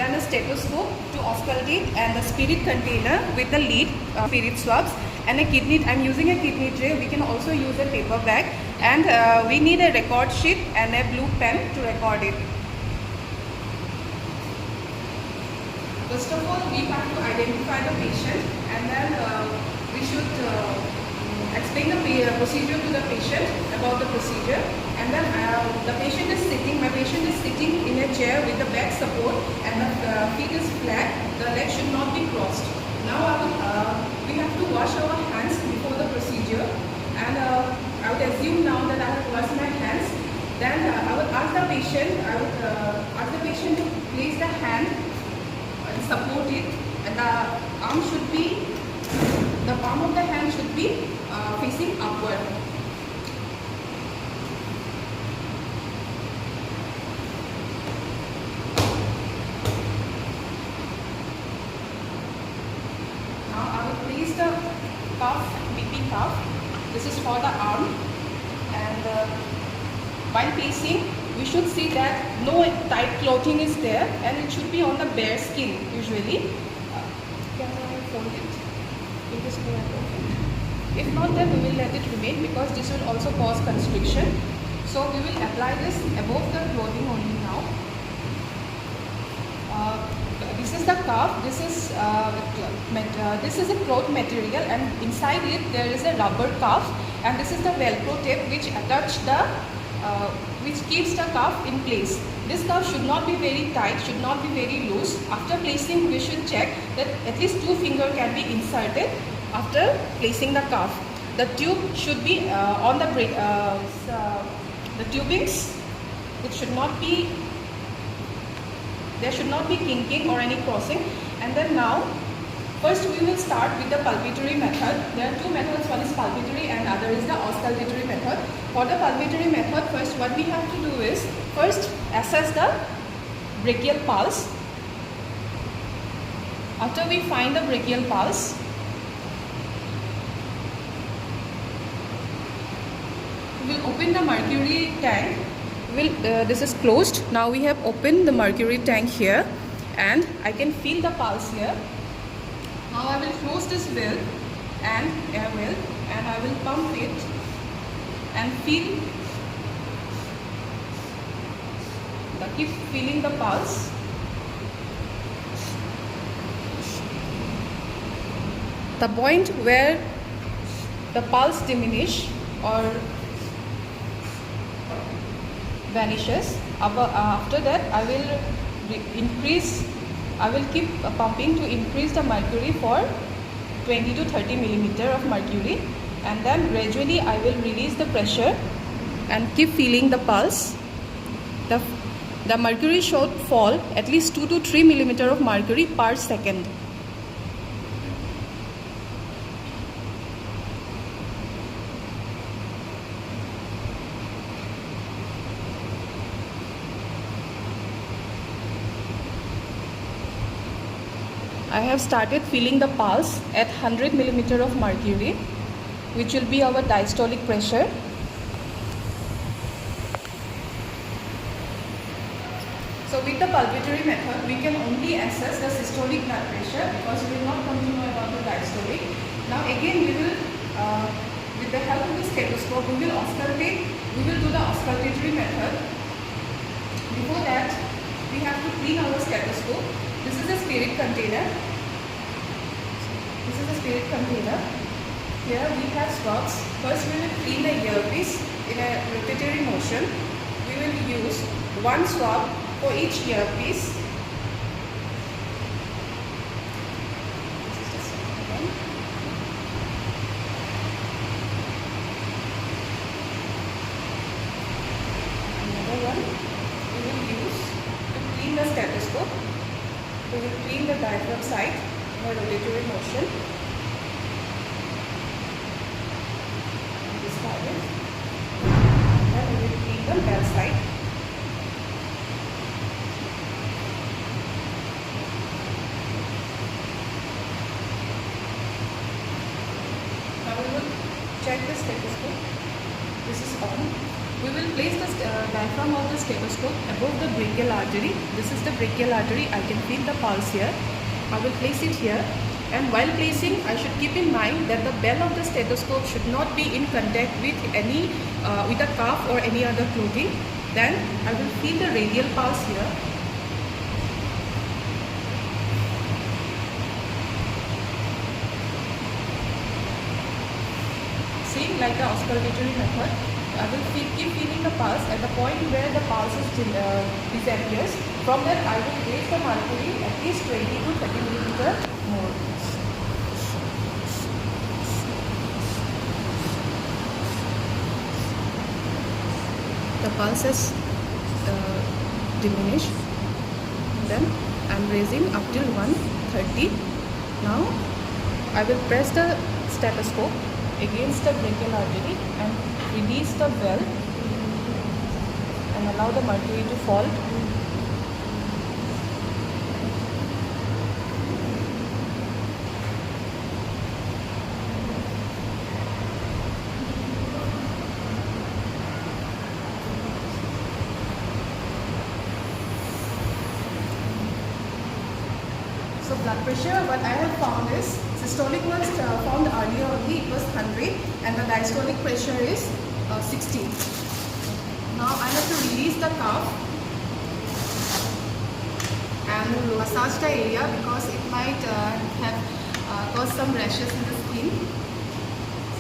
then a stethoscope to auscultate, and the spirit container with the lead, spirit swabs, and a kidney. I'm using a kidney tray. We can also use a paper bag, and we need a record sheet and a blue pen to record it. First of all, we have to identify the patient, and then we should explain the procedure to the patient about the procedure. And then the patient is sitting, my patient is sitting in a chair with the back support, and the feet is flat, the legs should not be crossed. Now we have to wash our hands before the procedure, and I would assume now that I have washed my hands. Then I would ask the patient, to place the hand and support it, and the arm should be, the palm of the hand should be facing upward. The cuff, BP cuff. This is for the arm, and while placing, we should see that no tight clothing is there, and it should be on the bare skin usually. Can I fold it? If not, then we will let it remain, because this will also cause constriction. So we will apply this above the clothing only now. This is the cuff. This is a cloth material, and inside it there is a rubber cuff, and this is the Velcro tape which which keeps the cuff in place. This cuff should not be very tight, should not be very loose. After placing, we should check that at least 2 fingers can be inserted after placing the cuff. The tube should be on the tubings. It should not be. There should not be kinking or any crossing. And then now, first we will start with the palpatory method. There are 2 methods, one is palpatory and other is the auscultatory method. For the palpatory method, first what we have to do is, first assess the brachial pulse. After we find the brachial pulse, we will open the mercury tank. This is closed. Now we have opened the mercury tank here, and I can feel the pulse here. Now I will close this valve and air valve, and I will pump it and keep feeling the pulse. The point where the pulse diminishes or vanishes, after that I will keep pumping to increase the mercury for 20 to 30 millimeter of mercury, and then gradually I will release the pressure and keep feeling the pulse. The mercury should fall at least 2 to 3 millimeter of mercury per second. I have started feeling the pulse at 100 millimeter of mercury, which will be our diastolic pressure. So with the palpatory method, we can only assess the systolic blood pressure, because we will not come to know about the diastolic. Now again we will, with the help of the stethoscope, we will auscultate. We will do the auscultatory method. Before that, we have to clean our stethoscope. This is a spirit container. This is a spirit container. Here we have swabs. First we will clean the earpiece in a rotatory motion. We will use 1 swab for each earpiece. Another one we will use to clean the stethoscope. We will clean the diaphragm side in a rotatory motion. Discard it. Then we will clean the bell side. Now we will check the stethoscope. This is on. We will place the diaphragm of the stethoscope above the brachial artery. This is the brachial artery. I can feel the pulse here. I will place it here. And while placing, I should keep in mind that the bell of the stethoscope should not be in contact with with a cuff or any other clothing. Then I will feel the radial pulse here. Same like the auscultatory method. I will keep feeling the pulse at the point where the pulse disappears. From that, I will raise the mercury at least 20 to 30 millimeter more. The pulse has diminished. Then I am raising up till 130. Now I will press the stethoscope against the brachial artery and release the valve and allow the mercury to fall. So blood pressure, what I have found is systolic was found earlier only, it was 100, and the diastolic pressure is 60. Now I have to release the cuff and massage the area because it might have caused some rashes in the skin.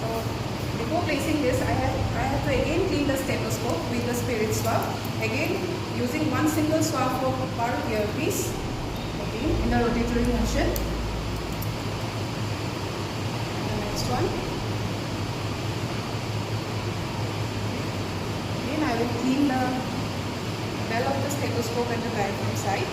So before placing this, I have to again clean the stethoscope with the spirit swab. Again using one single swab for per earpiece. In the rotatory motion. The next one. Again I will clean the bell of the stethoscope and the diaphragm side.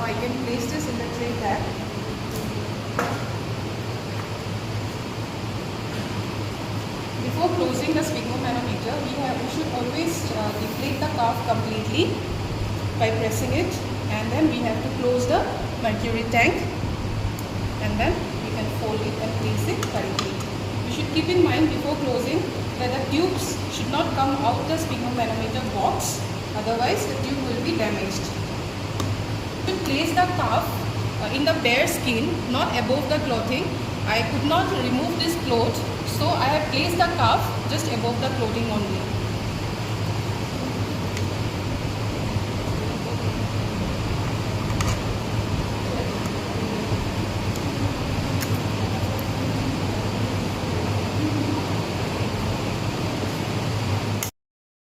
I can place this in the tray bag. Before closing the sphygmomanometer, we should always deflate the cuff completely by pressing it, and then we have to close the mercury tank, and then we can fold it and place it correctly. We should keep in mind before closing that the tubes should not come out the sphygmomanometer box, otherwise the tube will be damaged. To place the cuff in the bare skin, not above the clothing. I could not remove this cloth, so I have placed the cuff just above the clothing only.